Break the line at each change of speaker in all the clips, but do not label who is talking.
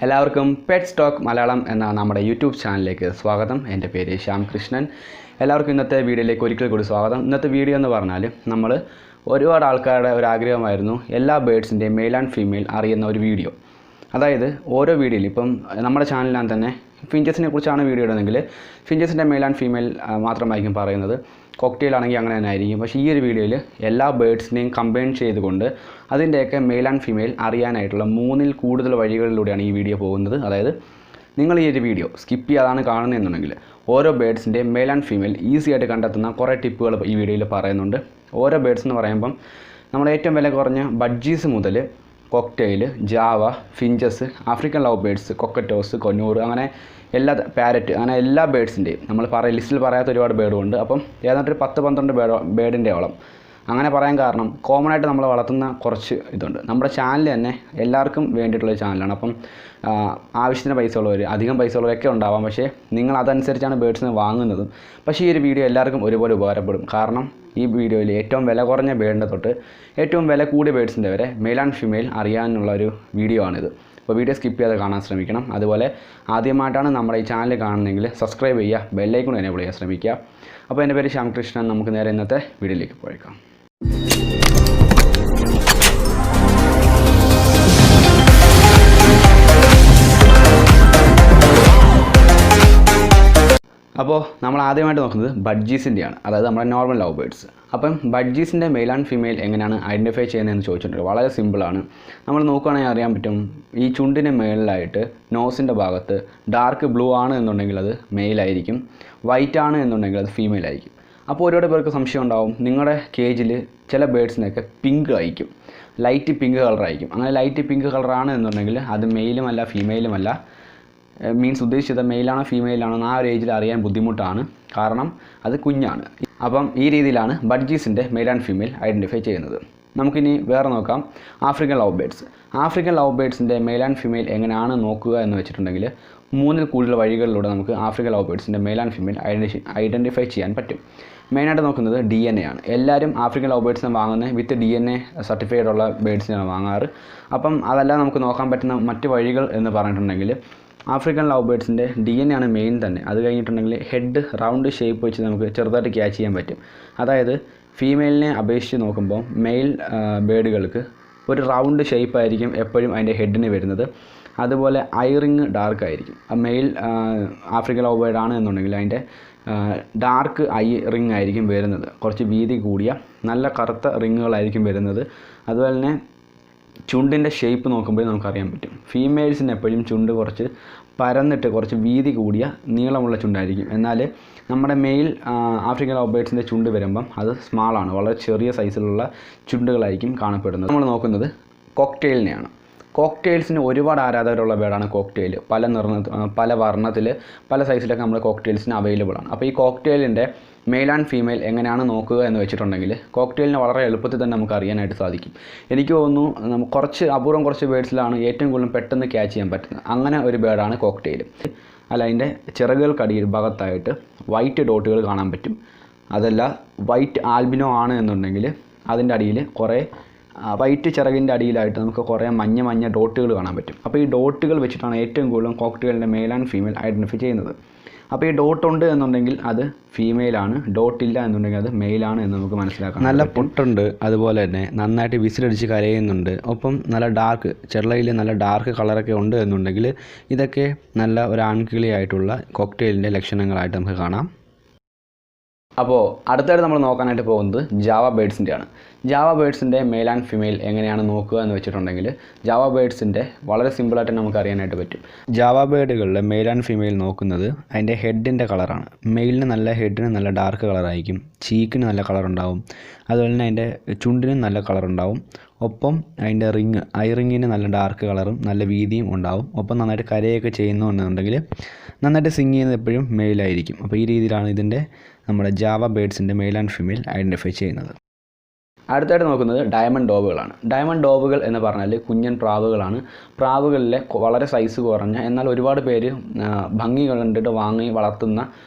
എല്ലാവർക്കും pet stock Malayalam എന്ന നമ്മുടെ യൂട്യൂബ് ചാനലിലേക്ക് സ്വാഗതം. എൻ്റെ പേര് ശ്യാം കൃഷ്ണൻ. എല്ലാവർക്കും ഇന്നത്തെ വീഡിയോയിലേക്ക് ഒരിക്കൽ കൂടി സ്വാഗതം. ഇന്നത്തെ വീഡിയോ എന്ന് പറഞ്ഞാൽ നമ്മൾ ഒരുപാട് ആൾക്കാരുടെ ഒരു ആഗ്രഹമായിരുന്നു എല്ലാ ബേഡ്സിൻ്റെയും മെയിൽ ആൻഡ് ഫീമെയിൽ അറിയുന്ന ഒരു വീഡിയോ. അതായത് ഓരോ വീഡിയോയിൽ ഇപ്പം നമ്മുടെ ചാനലിലാണ് തന്നെ ഫിഞ്ചസിനെ കുറിച്ചാണ് വീഡിയോ ഇടുന്നതെങ്കിൽ ഫിഞ്ചസിൻ്റെ മെയിൽ ആൻഡ് ഫീമെയിൽ മാത്രമായിരിക്കും പറയുന്നത്. കോക്ടെയിൽ ആണെങ്കിൽ അങ്ങനെ തന്നെ ആയിരിക്കും. പക്ഷേ ഈ ഒരു വീഡിയോയിൽ എല്ലാ ബേഡ്സിനെയും കമ്പൈൻ ചെയ്തുകൊണ്ട് അതിൻ്റെയൊക്കെ മെയിൽ ആൻഡ് ഫീമെയിൽ അറിയാനായിട്ടുള്ള 3-ൽ കൂടുതൽ വഴികളിലൂടെയാണ് ഈ വീഡിയോ പോകുന്നത്. അതായത് നിങ്ങൾ ഈ ഒരു വീഡിയോ സ്കിപ്പ് ചെയ്യാതാണ് കാണുന്നതെന്നുണ്ടെങ്കിൽ ഓരോ ബേഡ്സിൻ്റെ മെയിൽ ആൻഡ് ഫീമെയിൽ ഈസി ആയിട്ട് കണ്ടെത്തുന്ന കുറേ ടിപ്പുകൾ ഈ വീഡിയോയിൽ പറയുന്നുണ്ട്. ഓരോ ബേഡ്സ് എന്ന് പറയുമ്പം നമ്മുടെ ഏറ്റവും വില കുറഞ്ഞ ബഡ്ജീസ് മുതൽ cockatiel, Java, finches, African love birds, cockatoos, conure, അങ്ങനെ എല്ലാ പാരറ്റ്, അങ്ങനെ എല്ലാ ബേഡ്സിൻ്റെയും നമ്മൾ ലിസ്റ്റിൽ പറയാത്ത ഒരുപാട് ബേഡുണ്ട്. അപ്പം ഏതാണ്ടൊരു 10-12 ബേഡിൻ്റെ ഓളം അങ്ങനെ പറയാൻ കാരണം കോമൺ ആയിട്ട് നമ്മൾ വളർത്തുന്ന കുറച്ച് ഇതുണ്ട്. നമ്മുടെ ചാനൽ തന്നെ എല്ലാവർക്കും വേണ്ടിയിട്ടുള്ളൊരു ചാനലാണ്. അപ്പം ആവശ്യത്തിന് പൈസ ഉള്ളവർ, അധികം പൈസ ഉള്ളവരൊക്കെ ഉണ്ടാവാം. പക്ഷേ നിങ്ങൾ അതനുസരിച്ചാണ് ബേഡ്സിനെ വാങ്ങുന്നതും. പക്ഷേ ഈ ഒരു വീഡിയോ എല്ലാവർക്കും ഒരുപോലെ ഉപകാരപ്പെടും. കാരണം ഈ വീഡിയോയിൽ ഏറ്റവും വില കുറഞ്ഞ ബേഡിൻ്റെ തൊട്ട് ഏറ്റവും വില കൂടിയ ബേഡ്സിൻ്റെ വരെ മെയിൽ ആൻഡ് ഫീമെയിൽ അറിയാനുള്ള ഒരു വീഡിയോ ആണിത്. അപ്പോൾ വീഡിയോ സ്കിപ്പ് ചെയ്യാതെ കാണാൻ ശ്രമിക്കണം. അതുപോലെ ആദ്യമായിട്ടാണ് നമ്മുടെ ഈ ചാനൽ കാണുന്നതെങ്കിൽ സബ്സ്ക്രൈബ് ചെയ്യുക, ബെല്ലൈക്കൺ എനേബിൾ ചെയ്യാൻ ശ്രമിക്കുക. അപ്പോൾ എൻ്റെ പേര് ശ്യാം കൃഷ്ണൻ. നമുക്ക് നേരെ ഇന്നത്തെ വീഡിയോയിലേക്ക് പോയേക്കാം. അപ്പോൾ നമ്മൾ ആദ്യമായിട്ട് നോക്കുന്നത് ബഡ്ജീസിൻ്റെയാണ്, അതായത് നമ്മുടെ നോർമൽ ലവ് ബേഡ്സ്. അപ്പം ബഡ്ജീസിൻ്റെ മെയിൽ ആൻഡ് ഫീമെയിൽ എങ്ങനെയാണ് ഐഡൻറ്റിഫൈ ചെയ്യുന്നതെന്ന് ചോദിച്ചിട്ടുണ്ട്. വളരെ സിമ്പിളാണ്. നമ്മൾ നോക്കുകയാണെങ്കിൽ അറിയാൻ പറ്റും, ഈ ചുണ്ടിന് മേളിലായിട്ട് നോസിൻ്റെ ഭാഗത്ത് ഡാർക്ക് ബ്ലൂ ആണ് എന്നുണ്ടെങ്കിൽ അത് മെയിലായിരിക്കും, വൈറ്റ് ആണ് എന്നുണ്ടെങ്കിൽ അത് ഫീമെയിൽ ആയിരിക്കും. അപ്പോൾ ഒരുപാട് പേർക്ക് സംശയം ഉണ്ടാവും, നിങ്ങളുടെ കേജിൽ ചില ബേഡ്സിനൊക്കെ പിങ്ക് ആയിരിക്കും, ലൈറ്റ് പിങ്ക് കളറായിരിക്കും. അങ്ങനെ ലൈറ്റ് പിങ്ക് കളറാണ് എന്നുണ്ടെങ്കിൽ അത് മെയിലുമല്ല ഫീമെയിലുമല്ല. മീൻസ് ഉദ്ദേശിച്ചത് മെയിലാണോ ഫീമെയിലാണോ എന്ന് ആ ഒരു ഏജിൽ അറിയാൻ ബുദ്ധിമുട്ടാണ്, കാരണം അത് കുഞ്ഞാണ്. അപ്പം ഈ രീതിയിലാണ് ബഡ്ജീസിൻ്റെ മെയിൽ ആൻഡ് ഫീമെയിൽ ഐഡൻറ്റിഫൈ ചെയ്യുന്നത്. നമുക്കിനി വേറെ നോക്കാം, African love birds. African love ബേഡ്സിൻ്റെ മെയിൽ ആൻഡ് ഫീമെയിൽ എങ്ങനെയാണ് നോക്കുക എന്ന് വെച്ചിട്ടുണ്ടെങ്കിൽ 3-ൽ കൂടുതൽ വഴികളിലൂടെ നമുക്ക് ആഫ്രിക്കൻ ലവ് ബേഡ്സിൻ്റെ മെയിൽ ആൻഡ് ഫീമെയിൽ ഐഡൻറ്റിഫൈ ചെയ്യാൻ പറ്റും. മെയിനായിട്ട് നോക്കുന്നത് DNA ആണ്. എല്ലാവരും ആഫ്രിക്കൻ ലവ് ബേഡ്സിനെ വാങ്ങുന്നത് വിത്ത് DNA സർട്ടിഫൈഡ് ഉള്ള ബേഡ്സിനാണ് വാങ്ങാറ്. അപ്പം അതെല്ലാം നമുക്ക് നോക്കാൻ പറ്റുന്ന മറ്റ് വഴികൾ എന്ന് പറഞ്ഞിട്ടുണ്ടെങ്കിൽ ആഫ്രിക്കൻ ലവ് ബേഡ്സിൻ്റെ DNA ആണ് മെയിൻ തന്നെ. അത് കഴിഞ്ഞിട്ടുണ്ടെങ്കിൽ ഹെഡ് റൗണ്ട് ഷേപ്പ് വെച്ച് നമുക്ക് ചെറുതായിട്ട് ക്യാച്ച് ചെയ്യാൻ പറ്റും. അതായത് ഫീമെയിലിനെ അപേക്ഷിച്ച് നോക്കുമ്പോൾ മെയിൽ ബേഡുകൾക്ക് ഒരു റൗണ്ട് ഷേപ്പ് ആയിരിക്കും എപ്പോഴും അതിൻ്റെ ഹെഡിന് വരുന്നത്. അതുപോലെ ഐ റിങ് ഡാർക്ക് ആയിരിക്കും. മെയിൽ ആഫ്രിക്കൻ ലവ് ബേഡ് ആണ് എന്നുണ്ടെങ്കിൽ അതിൻ്റെ ഡാർക്ക് ഐ റിങ് ആയിരിക്കും വരുന്നത്. കുറച്ച് വീതി കൂടിയ നല്ല കറുത്ത റിങ്ങുകളായിരിക്കും വരുന്നത്. അതുപോലെ തന്നെ ചുണ്ടിൻ്റെ ഷേപ്പ് നോക്കുമ്പോൾ നമുക്കറിയാൻ പറ്റും, ഫീമെയിൽസിന് എപ്പോഴും ചുണ്ട് കുറച്ച് പരന്നിട്ട് കുറച്ച് വീതി കൂടിയ നീളമുള്ള ചുണ്ടായിരിക്കും. എന്നാൽ നമ്മുടെ മെയിൽ ആഫ്രിക്കൻ ലവ് ബേഡ്സിൻ്റെ ചുണ്ട് വരുമ്പം അത് സ്മാളാണ്, വളരെ ചെറിയ സൈസിലുള്ള ചുണ്ടുകളായിരിക്കും കാണപ്പെടുന്നത്. നമ്മൾ നോക്കുന്നത് കോക്ടെയിലിനെയാണ്. കോക്ടെയിൽസിന് ഒരുപാട് ആരാധകരുള്ള ബേഡാണ് കോക്ടെയിൽ. പല വർണ്ണത്തിൽ പല സൈസിലൊക്കെ നമ്മുടെ കോക്ടെയിൽസിന് അവൈലബിൾ ആണ്. അപ്പോൾ ഈ കോക്ടെയിലിൻ്റെ മെയിൽ ആൻഡ് ഫീമെയിൽ എങ്ങനെയാണ് നോക്കുക എന്ന് വെച്ചിട്ടുണ്ടെങ്കിൽ കോക്ടെയിലിനെ വളരെ എളുപ്പത്തിൽ തന്നെ നമുക്ക് അറിയാനായിട്ട് സാധിക്കും. എനിക്ക് തോന്നുന്നു കുറച്ച് ബേഡ്സിലാണ് ഏറ്റവും കൂടുതൽ പെട്ടെന്ന് ക്യാച്ച് ചെയ്യാൻ പറ്റുന്നത്. അങ്ങനെ ഒരു ബേഡാണ് കോക്ടെയിൽ. അതിൻ്റെ ചിറകുകൾക്കടിയിൽ ഭാഗത്തായിട്ട് വൈറ്റ് ഡോട്ടുകൾ കാണാൻ പറ്റും. അതല്ല വൈറ്റ് ആൽബിനോ ആണ് എന്നുണ്ടെങ്കിൽ അതിൻ്റെ അടിയിൽ കുറേ വൈറ്റ് ചിറകിൻ്റെ അടിയിലായിട്ട് നമുക്ക് കുറേ മഞ്ഞ ഡോട്ടുകൾ കാണാൻ പറ്റും. അപ്പോൾ ഈ ഡോട്ടുകൾ വെച്ചിട്ടാണ് ഏറ്റവും കൂടുതലും കോക്ടെയിലിൻ്റെ മെയിൽ ആൻഡ് ഫീമെയിൽ ഐഡൻറ്റിഫൈ ചെയ്യുന്നത്. അപ്പോൾ ഈ ഡോട്ട് ഉണ്ട് എന്നുണ്ടെങ്കിൽ അത് ഫീമെയിലാണ്, ഡോട്ടില്ല എന്നുണ്ടെങ്കിൽ അത് മെയിലാണ് എന്ന് നമുക്ക് മനസ്സിലാക്കാം. നല്ല പൊട്ടുണ്ട്, അതുപോലെ തന്നെ നന്നായിട്ട് വിസിലടിച്ച് കരയുന്നുണ്ട്, ഒപ്പം നല്ല ഡാർക്ക് ചെള്ളയിൽ നല്ല ഡാർക്ക് കളറൊക്കെ ഉണ്ട് എന്നുണ്ടെങ്കിൽ ഇതൊക്കെ നല്ല ഒരു ആൺകിളിയായിട്ടുള്ള കോക്ടെയിലിൻ്റെ ലക്ഷണങ്ങളായിട്ട് നമുക്ക് കാണാം. അപ്പോൾ അടുത്തായിട്ട് നമ്മൾ നോക്കാനായിട്ട് പോകുന്നത് ജാവ ബേഡ്സിൻ്റെയാണ്. ജാവ ബേഡ്സിൻ്റെ മെയിൽ ആൻഡ് ഫീമെയിൽ എങ്ങനെയാണ് നോക്കുക എന്ന് വെച്ചിട്ടുണ്ടെങ്കിൽ ജാവ ബേഡ്സിൻ്റെ വളരെ സിമ്പിളായിട്ട് നമുക്ക് അറിയാനായിട്ട് പറ്റും. ജാവ ബേഡുകളിലെ മെയിൽ ആൻഡ് ഫീമെയിൽ നോക്കുന്നത് അതിൻ്റെ ഹെഡിൻ്റെ കളറാണ്. മെയിലിന് ഹെഡിന് നല്ല ഡാർക്ക് കളറായിരിക്കും, ചീക്കിന് നല്ല കളറുണ്ടാവും, അതുപോലെ തന്നെ അതിൻ്റെ ചുണ്ടിനും നല്ല കളറുണ്ടാവും, ഒപ്പം അതിൻ്റെ ഐ റിങ്ങിന് നല്ല ഡാർക്ക് കളറും നല്ല വീതിയും ഉണ്ടാവും. ഒപ്പം നന്നായിട്ട് കരയൊക്കെ ചെയ്യുന്നുണ്ടെങ്കിൽ നന്നായിട്ട് സിങ് ചെയ്യുന്നത് എപ്പോഴും മെയിലായിരിക്കും. അപ്പോൾ ഈ രീതിയിലാണ് നമ്മുടെ ജാവ ബേഡ്സിൻ്റെ മെയിൽ ആൻഡ് ഫീമെയിൽ ഐഡൻറ്റിഫൈ ചെയ്യുന്നത്. അടുത്തായിട്ട് നോക്കുന്നത് ഡയമണ്ട് ഡോബുകളാണ്. ഡയമണ്ട് ഡോബുകൾ എന്ന് പറഞ്ഞാൽ കുഞ്ഞൻ പ്രാവുകളാണ്. പ്രാവുകളിലെ വളരെ സൈസ് കുറഞ്ഞ എന്നാൽ ഒരുപാട് പേര് ഭംഗി കണ്ടിട്ട് വാങ്ങി വളർത്തുന്ന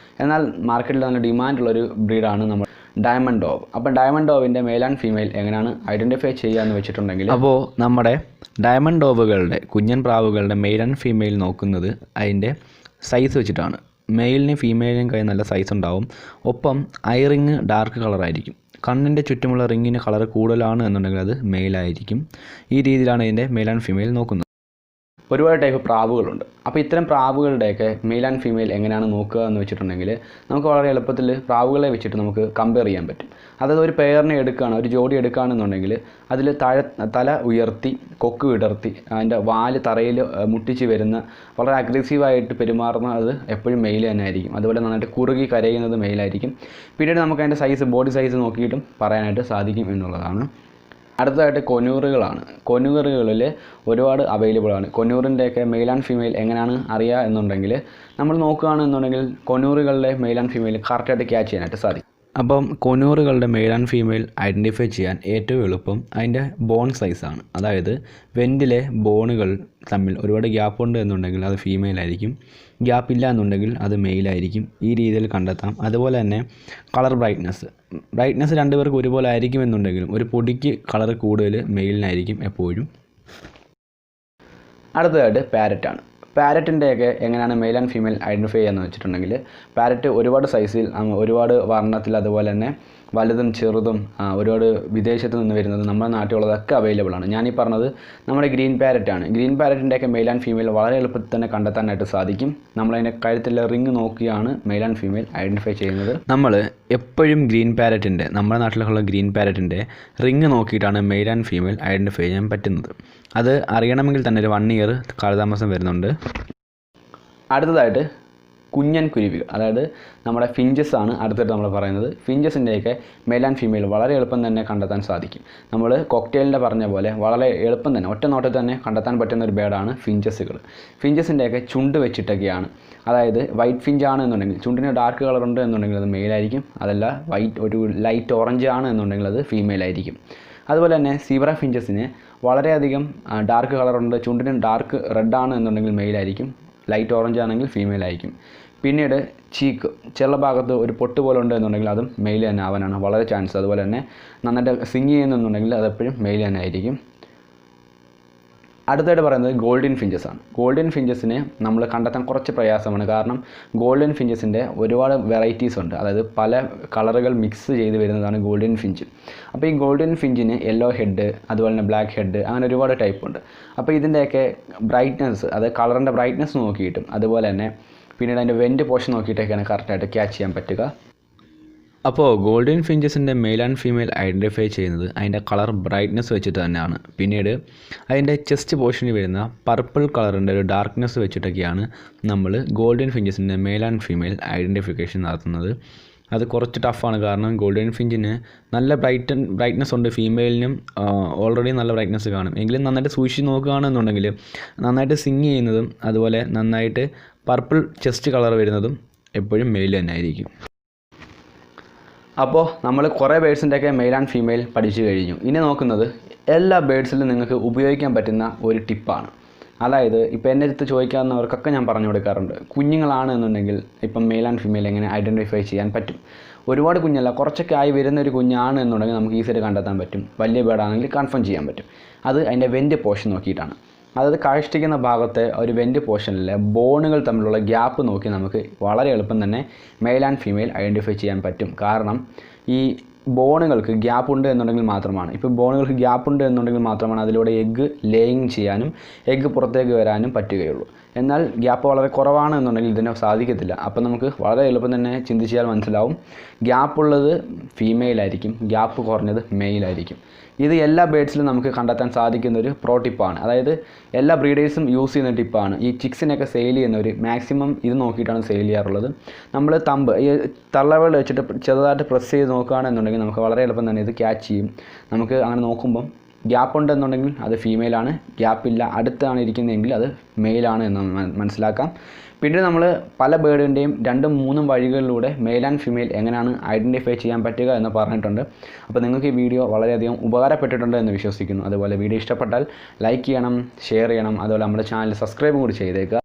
എന്നാൽ മാർക്കറ്റിൽ നല്ല ഡിമാൻഡുള്ളൊരു ബ്രീഡാണ് നമ്മൾ ഡയമണ്ട് ഡോവ്. അപ്പോൾ ഡയമണ്ട് ഡോവിൻ്റെ മെയിൽ ആൻഡ് ഫീമെയിൽ എങ്ങനെയാണ് ഐഡൻറ്റിഫൈ ചെയ്യുക എന്ന് വെച്ചിട്ടുണ്ടെങ്കിൽ,
അപ്പോൾ നമ്മുടെ ഡയമണ്ട് ഡോവുകളുടെ കുഞ്ഞൻ പ്രാവുകളുടെ മെയിൽ ആൻഡ് ഫീമെയിൽ നോക്കുന്നത് അതിൻ്റെ സൈസ് വെച്ചിട്ടാണ്. മെയിലിനും ഫീമെയിലിനും കൈ നല്ല സൈസ് ഉണ്ടാവും. ഒപ്പം ഐ റിങ് ഡാർക്ക് കളറായിരിക്കും. കണ്ണിൻ്റെ ചുറ്റുമുള്ള റിങ്ങിന് കളർ കൂടുതലാണ് എന്നുണ്ടെങ്കിൽ അത് മെയിലായിരിക്കും. ഈ രീതിയിലാണ് ഇതിൻ്റെ മെയിൽ ആൻഡ് ഫീമെയിൽ നോക്കുന്നത്.
ഒരുപാട് ടൈപ്പ് പ്രാവുകളുണ്ട്. അപ്പോൾ ഇത്തരം പ്രാവുകളുടെയൊക്കെ മെയിൽ ആൻഡ് ഫീമെയിൽ എങ്ങനെയാണ് നോക്കുക എന്ന് വെച്ചിട്ടുണ്ടെങ്കിൽ, നമുക്ക് വളരെ എളുപ്പത്തിൽ പ്രാവുകളെ വെച്ചിട്ട് നമുക്ക് കമ്പയർ ചെയ്യാൻ പറ്റും. അതായത് ഒരു പെയറിനെ എടുക്കുകയാണ്, ഒരു ജോഡി എടുക്കുകയാണെന്നുണ്ടെങ്കിൽ അതിൽ തല ഉയർത്തി കൊക്ക് വിടർത്തി അതിൻ്റെ വാല് തറയിൽ മുട്ടിച്ച് വരുന്ന വളരെ അഗ്രസീവായിട്ട് പെരുമാറുന്ന അത് എപ്പോഴും മെയിൽ തന്നെ ആയിരിക്കും. അതുപോലെ നന്നായിട്ട് കുറുകി കരയുന്നത് മെയിലായിരിക്കും. പിന്നീട് നമുക്ക് അതിൻ്റെ സൈസ്, ബോഡി സൈസ് നോക്കിയിട്ടും പറയാനായിട്ട് സാധിക്കും എന്നുള്ളതാണ്. അടുത്തതായിട്ട് കൊനൂറുകളാണ്. കൊനൂറുകളിൽ ഒരുപാട് അവൈലബിൾ ആണ്. കൊനൂറിൻ്റെയൊക്കെ മെയിൽ ആൻഡ് ഫീമെയിൽ എങ്ങനെയാണ് അറിയുക എന്നുണ്ടെങ്കിൽ, നമ്മൾ നോക്കുകയാണെന്നുണ്ടെങ്കിൽ കൊനൂറുകളുടെ മെയിൽ ആൻഡ് ഫീമെയിൽ കറക്റ്റായിട്ട് ക്യാച്ച് ചെയ്യാനായിട്ട് സാധിക്കും.
അപ്പം കൊനൂറുകളുടെ മെയിൽ ആൻഡ് ഫീമെയിൽ ഐഡൻറ്റിഫൈ ചെയ്യാൻ ഏറ്റവും എളുപ്പം അതിൻ്റെ ബോൺ സൈസാണ്. അതായത് വെൻറ്റിലെ ബോണുകൾ തമ്മിൽ ഒരുപാട് ഗ്യാപ്പ് ഉണ്ട് എന്നുണ്ടെങ്കിൽ അത് ഫീമെയിൽ ആയിരിക്കും, ഗ്യാപ്പ് ഇല്ല എന്നുണ്ടെങ്കിൽ അത് മെയിലായിരിക്കും. ഈ രീതിയിൽ കണ്ടെത്താം. അതുപോലെ തന്നെ കളർ ബ്രൈറ്റ്നസ് രണ്ടുപേർക്ക് ഒരുപോലെ ആയിരിക്കും എന്നുണ്ടെങ്കിലും ഒരു പൊടിക്ക് കളർ കൂടുതൽ മെയിലിനായിരിക്കും എപ്പോഴും.
അടുത്തതായിട്ട് പാരറ്റാണ്. പാരറ്റിൻ്റെയൊക്കെ എങ്ങനെയാണ് മെയിൽ ആൻഡ് ഫീമെയിൽ ഐഡൻറ്റിഫൈ ചെയ്യുകയെന്ന് വെച്ചിട്ടുണ്ടെങ്കിൽ, പാരറ്റ് ഒരുപാട് സൈസിൽ, ഒരുപാട് വർണ്ണത്തിൽ, അതുപോലെ തന്നെ വലുതും ചെറുതും, ഒരുപാട് വിദേശത്ത് നിന്ന് വരുന്നത്, നമ്മുടെ നാട്ടിലുള്ളതൊക്കെ അവൈലബിൾ ആണ്. ഞാനീ പറഞ്ഞത് നമ്മുടെ ഗ്രീൻ പാരറ്റാണ്. ഗ്രീൻ പാരറ്റിൻ്റെയൊക്കെ മെയിൽ ആൻഡ് ഫീമെയിൽ വളരെ എളുപ്പത്തിൽ തന്നെ കണ്ടെത്താനായിട്ട് സാധിക്കും. നമ്മളതിൻ്റെ കഴുത്തിലെ റിങ് നോക്കിയാണ് മെയിൽ ആൻഡ് ഫീമെയിൽ ഐഡൻറ്റിഫൈ ചെയ്യുന്നത്.
നമ്മൾ എപ്പോഴും നമ്മുടെ നാട്ടിലുള്ള ഗ്രീൻ പാരറ്റിൻ്റെ റിങ് നോക്കിയിട്ടാണ് മെയിൽ ആൻഡ് ഫീമെയിൽ ഐഡൻറ്റിഫൈ ചെയ്യാൻ പറ്റുന്നത്. അത് അറിയണമെങ്കിൽ തന്നെ ഒരു 1 ഇയർ കാലതാമസം വരുന്നുണ്ട്.
അടുത്തതായിട്ട് കുഞ്ഞൻ കുരുവികൾ, അതായത് നമ്മുടെ ഫിഞ്ചസ് ആണ് അടുത്തിട്ട് നമ്മൾ പറയുന്നത്. ഫിഞ്ചസിൻ്റെയൊക്കെ മെയിൽ ആൻഡ് ഫീമെയിൽ വളരെ എളുപ്പം തന്നെ കണ്ടെത്താൻ സാധിക്കും. നമ്മൾ കോക്ടെയിലിൻ്റെ പറഞ്ഞ പോലെ വളരെ എളുപ്പം തന്നെ ഒറ്റ നോട്ടത്തിൽ തന്നെ കണ്ടെത്താൻ പറ്റുന്ന ഒരു ബേഡാണ് ഫിഞ്ചസുകൾ. ഫിഞ്ചസിൻ്റെയൊക്കെ ചുണ്ട് വെച്ചിട്ടൊക്കെയാണ്. അതായത് വൈറ്റ് ഫിഞ്ച് ആണ് എന്നുണ്ടെങ്കിൽ, ചുണ്ടിന് ഡാർക്ക് കളർ ഉണ്ട് എന്നുണ്ടെങ്കിൽ അത് മെയിലായിരിക്കും. അതല്ല ഒരു ലൈറ്റ് ഓറഞ്ച് ആണ് എന്നുണ്ടെങ്കിൽ അത് ഫീമെയിൽ ആയിരിക്കും. അതുപോലെ തന്നെ സീബ്ര ഫിഞ്ചസിന് വളരെയധികം ഡാർക്ക് കളറുണ്ട്, ചുണ്ടിന് ഡാർക്ക് റെഡ് ആണ് എന്നുണ്ടെങ്കിൽ മെയിലായിരിക്കും, ലൈറ്റ് ഓറഞ്ച് ആണെങ്കിൽ ഫീമെയിൽ ആയിരിക്കും. പിന്നീട് ചീക്ക്, ചില ഭാഗത്ത് ഒരു പൊട്ട് പോലെ ഉണ്ട് എന്നുണ്ടെങ്കിൽ അതും മെയിൽ തന്നെ ആവാനാണ് വളരെ ചാൻസ്. അതുപോലെ തന്നെ നന്നായിട്ട് സിങ് ചെയ്യുന്നുണ്ടെങ്കിൽ അതെപ്പോഴും മെയിൽ തന്നെ ആയിരിക്കും. അടുത്തായിട്ട് പറയുന്നത് ഗോൾഡൻ ഫിഞ്ചസ് ആണ്. ഗോൾഡൻ ഫിഞ്ചസിനെ നമ്മൾ കണ്ടെത്താൻ കുറച്ച് പ്രയാസമാണ്. കാരണം ഗോൾഡൻ ഫിഞ്ചസിൻ്റെ ഒരുപാട് വെറൈറ്റീസ് ഉണ്ട്. അതായത് പല കളറുകൾ മിക്സ് ചെയ്ത് വരുന്നതാണ് ഗോൾഡൻ ഫിഞ്ച്. അപ്പോൾ ഈ ഗോൾഡൻ ഫിഞ്ചിന് യെല്ലോ ഹെഡ്, അതുപോലെ തന്നെ ബ്ലാക്ക് ഹെഡ്, അങ്ങനെ ഒരുപാട് ടൈപ്പ് ഉണ്ട്. അപ്പോൾ ഇതിൻ്റെയൊക്കെ ബ്രൈറ്റ്നസ്, അതായത് കളറിൻ്റെ ബ്രൈറ്റ്നസ് നോക്കിയിട്ടും അതുപോലെ തന്നെ പിന്നീട് അതിൻ്റെ വെൻറ്റ് പോർഷൻ നോക്കിയിട്ടൊക്കെയാണ് കറക്റ്റായിട്ട് ക്യാച്ച് ചെയ്യാൻ പറ്റുക.
അപ്പോൾ ഗോൾഡൻ ഫിഞ്ചസിൻ്റെ മെയിൽ ആൻഡ് ഫീമെയിൽ ഐഡൻറ്റിഫൈ ചെയ്യുന്നത് അതിൻ്റെ കളർ ബ്രൈറ്റ്നസ് വെച്ചിട്ട് തന്നെയാണ്. പിന്നീട് അതിൻ്റെ ചെസ്റ്റ് പോർഷനിൽ വരുന്ന പർപ്പിൾ കളറിൻ്റെ ഒരു ഡാർക്ക്നെസ് വെച്ചിട്ടൊക്കെയാണ് നമ്മൾ ഗോൾഡൻ ഫിഞ്ചസിൻ്റെ മെയിൽ ആൻഡ് ഫീമെയിൽ ഐഡൻറ്റിഫിക്കേഷൻ നടത്തുന്നത്. അത് കുറച്ച് ടഫാണ്. കാരണം ഗോൾഡൻ ഫിഞ്ചിന് നല്ല ബ്രൈറ്റ്നസ് ഉണ്ട്, ഫീമെയിലിനും ഓൾറെഡി നല്ല ബ്രൈറ്റ്നസ് കാണും. എങ്കിലും നന്നായിട്ട് സൂക്ഷിച്ച് നോക്കുകയാണെന്നുണ്ടെങ്കിൽ നന്നായിട്ട് സിങ് ചെയ്യുന്നതും അതുപോലെ നന്നായിട്ട് പർപ്പിൾ ചെസ്റ്റ് കളർ വരുന്നതും എപ്പോഴും മെയിൽ തന്നെ ആയിരിക്കും.
അപ്പോൾ നമ്മൾ കുറേ ബേഡ്സിൻ്റെയൊക്കെ മെയിൽ ആൻഡ് ഫീമെയിൽ പഠിച്ചു കഴിഞ്ഞു. ഇനി നോക്കുന്നത് എല്ലാ ബേഡ്സിലും നിങ്ങൾക്ക് ഉപയോഗിക്കാൻ പറ്റുന്ന ഒരു ടിപ്പാണ്. അതായത് ഇപ്പോൾ എൻ്റെ അടുത്ത് ചോദിക്കാവുന്നവർക്കൊക്കെ ഞാൻ പറഞ്ഞു കൊടുക്കാറുണ്ട്. കുഞ്ഞുങ്ങളാണ് എന്നുണ്ടെങ്കിൽ ഇപ്പം മെയിൽ ആൻഡ് ഫീമെയിൽ എങ്ങനെ ഐഡൻറ്റിഫൈ ചെയ്യാൻ പറ്റും. ഒരുപാട് കുഞ്ഞല്ല, കുറച്ചൊക്കെ ആയി വരുന്ന ഒരു കുഞ്ഞാണ് എന്നുണ്ടെങ്കിൽ നമുക്ക് ഈസിയായിട്ട് കണ്ടെത്താൻ പറ്റും. വലിയ ബേഡാണെങ്കിൽ കൺഫേം ചെയ്യാൻ പറ്റും. അത് അതിൻ്റെ വെൻറ്റ് പോർഷൻ നോക്കിയിട്ടാണ്. അതായത് കാഷ്ടിക്കുന്ന ഭാഗത്തെ ഒരു വെൻറ്റ് പോർഷനിലെ ബോണുകൾ തമ്മിലുള്ള ഗ്യാപ്പ് നോക്കി നമുക്ക് വളരെ എളുപ്പം തന്നെ മെയിൽ ആൻഡ് ഫീമെയിൽ ഐഡൻറ്റിഫൈ ചെയ്യാൻ പറ്റും. കാരണം ഈ ബോണുകൾക്ക് ഗ്യാപ്പ് ഉണ്ട് എന്നുണ്ടെങ്കിൽ മാത്രമാണ്, ഇപ്പോൾ ബോണുകൾക്ക് ഗ്യാപ്പ് ഉണ്ട് എന്നുണ്ടെങ്കിൽ മാത്രമാണ് അതിലൂടെ എഗ്ഗ് ലേയിങ് ചെയ്യാനും എഗ്ഗ് പുറത്തേക്ക് വരാനും പറ്റുകയുള്ളൂ. എന്നാൽ ഗ്യാപ്പ് വളരെ കുറവാണ് എന്നുണ്ടെങ്കിൽ ഇതിന് സാധിക്കത്തില്ല. അപ്പോൾ നമുക്ക് വളരെ എളുപ്പം തന്നെ ചിന്തിച്ചാൽ മനസ്സിലാവും, ഗ്യാപ്പുള്ളത് ഫീമെയിലായിരിക്കും, ഗ്യാപ്പ് കുറഞ്ഞത് മെയിലായിരിക്കും. ഇത് എല്ലാ ബേഡ്സിലും നമുക്ക് കണ്ടെത്താൻ സാധിക്കുന്നൊരു പ്രോ ടിപ്പാണ്. അതായത് എല്ലാ ബ്രീഡേഴ്സും യൂസ് ചെയ്യുന്ന ടിപ്പാണ്. ഈ ചിക്സിനൊക്കെ സെയിൽ ചെയ്യുന്നവർ മാക്സിമം ഇത് നോക്കിയിട്ടാണ് സെയിൽ ചെയ്യാറുള്ളത്. നമ്മൾ ഈ തള്ളവകൾ വെച്ചിട്ട് ചെറുതായിട്ട് പ്രസ് ചെയ്ത് നോക്കുകയാണെന്നുണ്ടെങ്കിൽ നമുക്ക് വളരെ എളുപ്പം തന്നെ ഇത് ക്യാച്ച് ചെയ്യും. നമുക്ക് അങ്ങനെ നോക്കുമ്പം ഗ്യാപ്പ് ഉണ്ടെന്നുണ്ടെങ്കിൽ അത് ഫീമെയിലാണ്, ഗ്യാപ്പില്ല അടുത്താണ് ഇരിക്കുന്നതെങ്കിൽ അത് മെയിലാണ് എന്ന് മനസ്സിലാക്കാം. പിന്നീട് നമ്മൾ പല ബേഡിൻ്റെയും 2-3 വഴികളിലൂടെ മെയിൽ ആൻഡ് ഫീമെയിൽ എങ്ങനെയാണ് ഐഡൻറ്റിഫൈ ചെയ്യാൻ പറ്റുക എന്ന് പറഞ്ഞിട്ടുണ്ട്. അപ്പോൾ നിങ്ങൾക്ക് ഈ വീഡിയോ വളരെയധികം ഉപകാരപ്പെട്ടിട്ടുണ്ട് എന്ന് വിശ്വസിക്കുന്നു. അതുപോലെ വീഡിയോ ഇഷ്ടപ്പെട്ടാൽ ലൈക്ക് ചെയ്യണം, ഷെയർ ചെയ്യണം, അതുപോലെ നമ്മുടെ ചാനൽ സബ്സ്ക്രൈബ് കൂടി ചെയ്തേക്കുക.